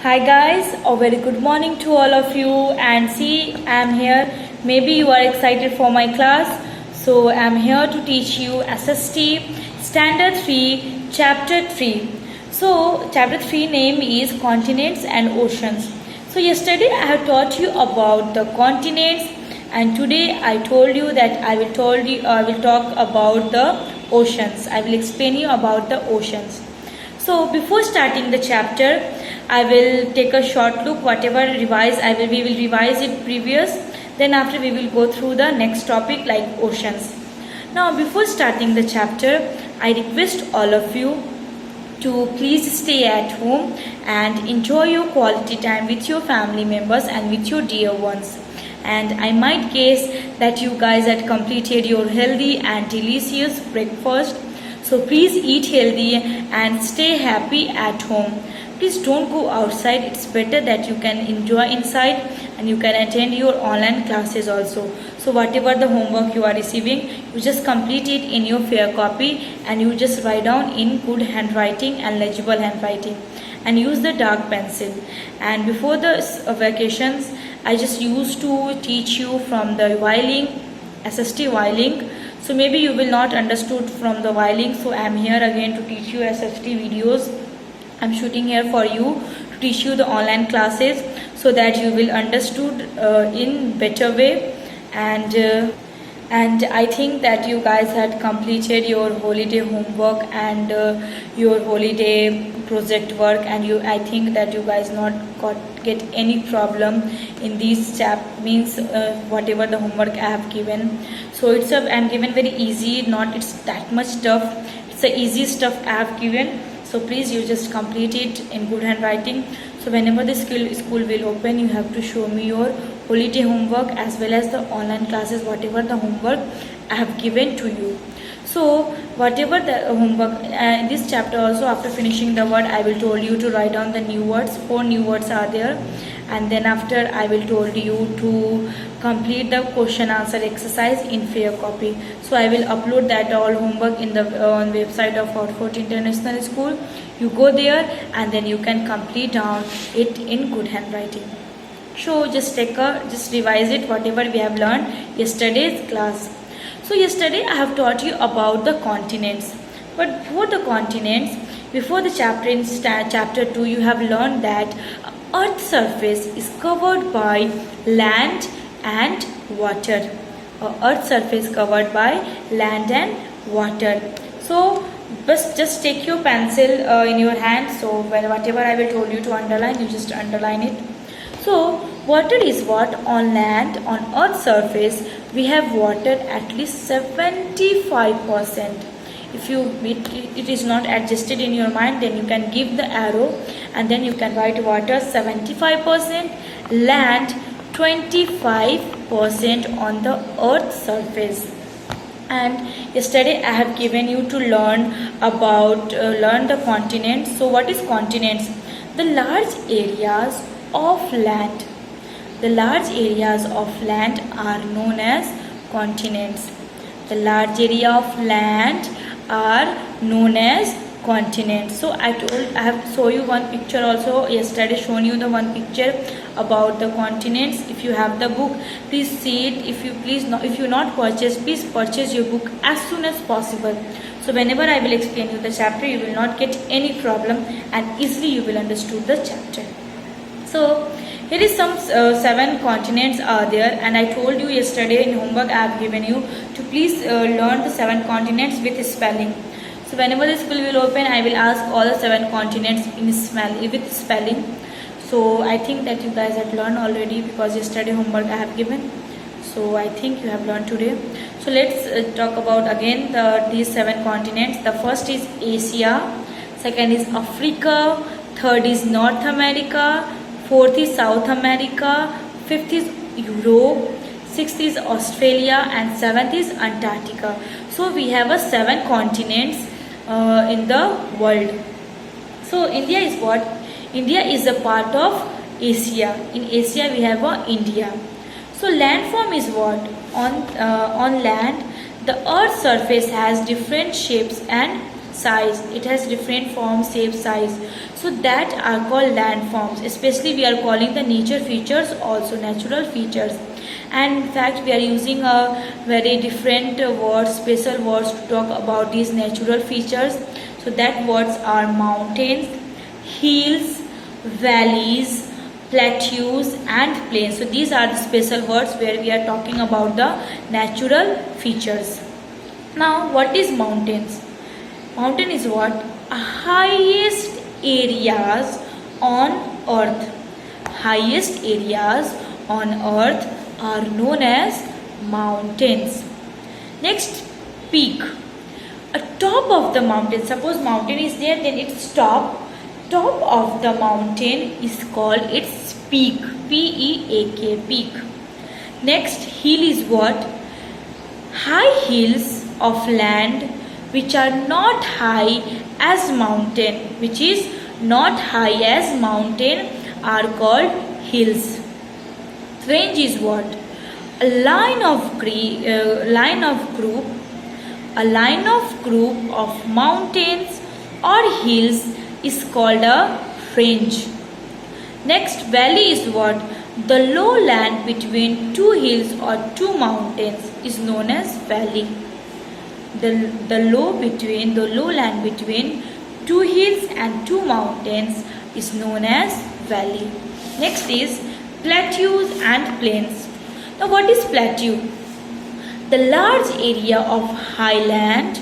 Hi guys, a very good morning to all of you. And see, I'm here. Maybe you are excited for my class. So I'm here to teach you SST Standard 3 Chapter 3. So Chapter 3 name is Continents and Oceans. So yesterday I have taught you about the continents, and today I told you that I will talk about the oceans. I will explain you about the oceans. So before starting the chapter, I will take a short look. Whatever revise we will revise it previous. Then after we will go through the next topic like oceans. Now before starting the chapter, I request all of you to please stay at home and enjoy your quality time with your family members and with your dear ones. And I might guess that you guys had completed your healthy and delicious breakfast. So please eat healthy and stay happy at home. Please don't go outside. It's better that you can enjoy inside and you can attend your online classes also. So whatever the homework you are receiving, you just complete it in your fair copy and you just write down in good handwriting and legible handwriting, and use the dark pencil. And before the vacations, I just used to teach you from the Y-link, SST Y-link. So maybe you will not understood from the Y-link. So I am here again to teach you SST videos. I'm shooting here for you to teach you the online classes so that you will understood in better way. And I think that you guys had completed your holiday homework and your holiday project work, and I think that you guys not get any problem in these means whatever the homework I have given. So I'm given very easy, not it's that much tough. It's the easy stuff I have given. So please you just complete it in good handwriting. So whenever the school will open, you have to show me your holiday homework as well as the online classes, whatever the homework I have given to you. So whatever the homework in this chapter also, after finishing the word, I will told you to write down the new words. 4 new words are there, and then after I will told you to complete the question answer exercise in fair copy. So I will upload that all homework in the on website of Fort International School. You go there and then you can complete down it in good handwriting. So just revise it whatever we have learned yesterday's class. So yesterday I have taught you about the continents. But before the continents, before the chapter in chapter 2, you have learned that Earth's surface is covered by land and water. Earth's surface covered by land and water. So just take your pencil in your hand. So whatever I will told you to underline, you just underline it. So water is what? On land, on Earth's surface, we have water at least 75%. If it is not adjusted in your mind, then you can give the arrow and then you can write water 75%, land 25% on the Earth's surface. And yesterday I have given you to learn the continents. So what is continents? The large areas of land. The large areas of land are known as continents. The large area of land are known as continents. So I have shown you one picture also. Yesterday shown you the one picture about the continents. If you have the book, please see it. If you not purchase, please purchase your book as soon as possible. So whenever I will explain you the chapter, you will not get any problem and easily you will understood the chapter. So here is some 7 continents are there, and I told you yesterday in homework I have given you to please learn the 7 continents with spelling. So whenever the school will open, I will ask all the 7 continents with spelling. So I think that you guys have learned already because yesterday homework I have given. So I think you have learned today. So let's talk about again these 7 continents. The first is Asia, second is Africa, third is North America, fourth is South America, fifth is Europe, sixth is Australia, and seventh is Antarctica. So we have 7 continents in the world. So India is what? India is a part of Asia. In Asia we have India. So landform is what? On land, the Earth's surface has different shapes and size. It has different form, shape, size. So that are called landforms. Especially we are calling the nature features also natural features. And in fact we are using a very different words, special words to talk about these natural features. So that words are mountains, hills, valleys, plateaus and plains. So these are the special words where we are talking about the natural features. Now what is mountains? Mountain is what? Highest areas on earth. Highest areas on earth are known as mountains. Next, peak. A top of the mountain. Suppose mountain is there, then its top of the mountain is called its peak. P-E-A-K, peak. Next, hill is what? High hills of land which are not high as mountain, which is not high as mountain, are called hills. Range is what? A line of group of mountains or hills is called a range. Next, valley is what? The low land between two hills or two mountains is known as valley. The low land between two hills and two mountains is known as valley. Next is plateaus and plains. Now what is plateau? The large area of highlands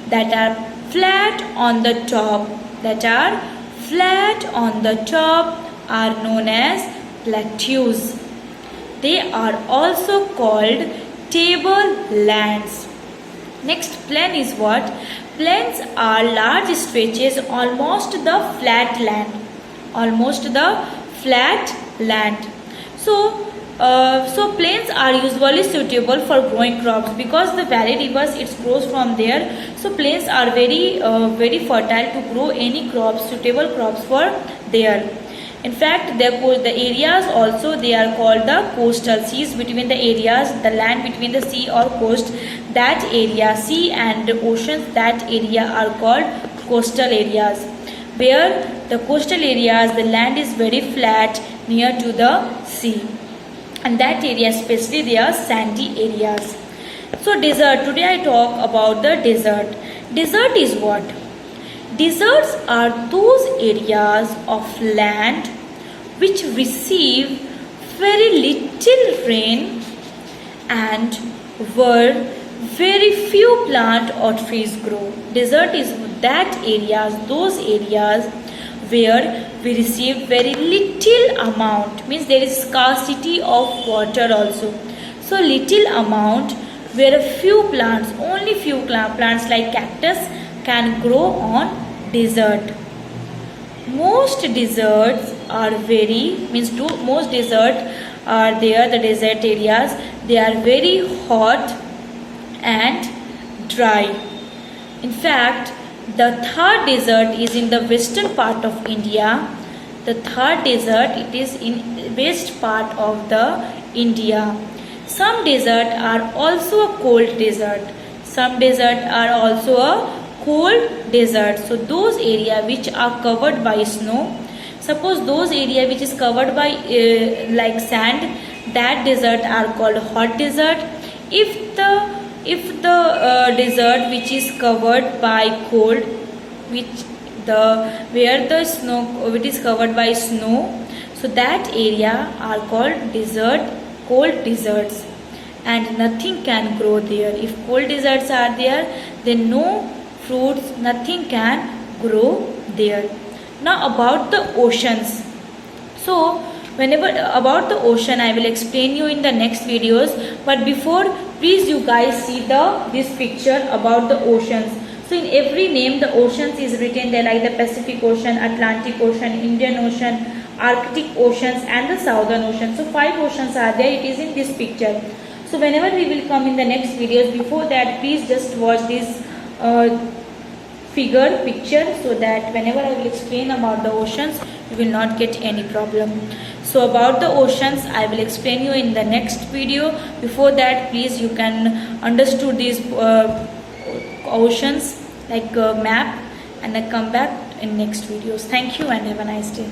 that are flat on the top are known as plateaus. They are also called tablelands. Next, plain is what? Plains are large stretches almost the flat land. So plains are usually suitable for growing crops because the valley rivers it grows from there. So plains are very fertile to grow any crops, suitable crops for there. In fact, the areas also they are called the coastal. Seas between the areas, the land between the sea or coast, that area, sea and oceans, that area are called coastal areas. Where the coastal areas, the land is very flat near to the sea. And that area especially they are sandy areas. So desert, today I talk about the desert. Desert is what? Deserts are those areas of land which receive very little rain and where very few plant or trees grow. Desert is those areas where we receive very little amount, means there is scarcity of water also. So little amount where a few plants, only few plants like cactus can grow on desert. Most deserts are most deserts are there, the desert areas, they are very hot and dry. In fact, the Thar desert is in the western part of India. The Thar desert, it is in west part of the India. Some desert are also a cold desert. Some desert are also a cold desert. So those area which are covered by snow, suppose those area which is covered by like sand, that desert are called hot desert. If the desert which is covered by cold, where the snow, which is covered by snow, so that area are called cold deserts, and nothing can grow there. If cold deserts are there, then no fruits, nothing can grow there. Now about the oceans. So whenever about the ocean, I will explain you in the next videos. But before, please you guys see this picture about the oceans. So in every name, the oceans is written there, like the Pacific Ocean, Atlantic Ocean, Indian Ocean, Arctic Oceans, and the Southern Ocean. So 5 oceans are there. It is in this picture. So whenever we will come in the next videos, before that, please just watch this picture, so that whenever I will explain about the oceans, you will not get any problem. So about the oceans, I will explain you in the next video. Before that, please, you can understood these oceans like a map, and I come back in next videos. Thank you and have a nice day.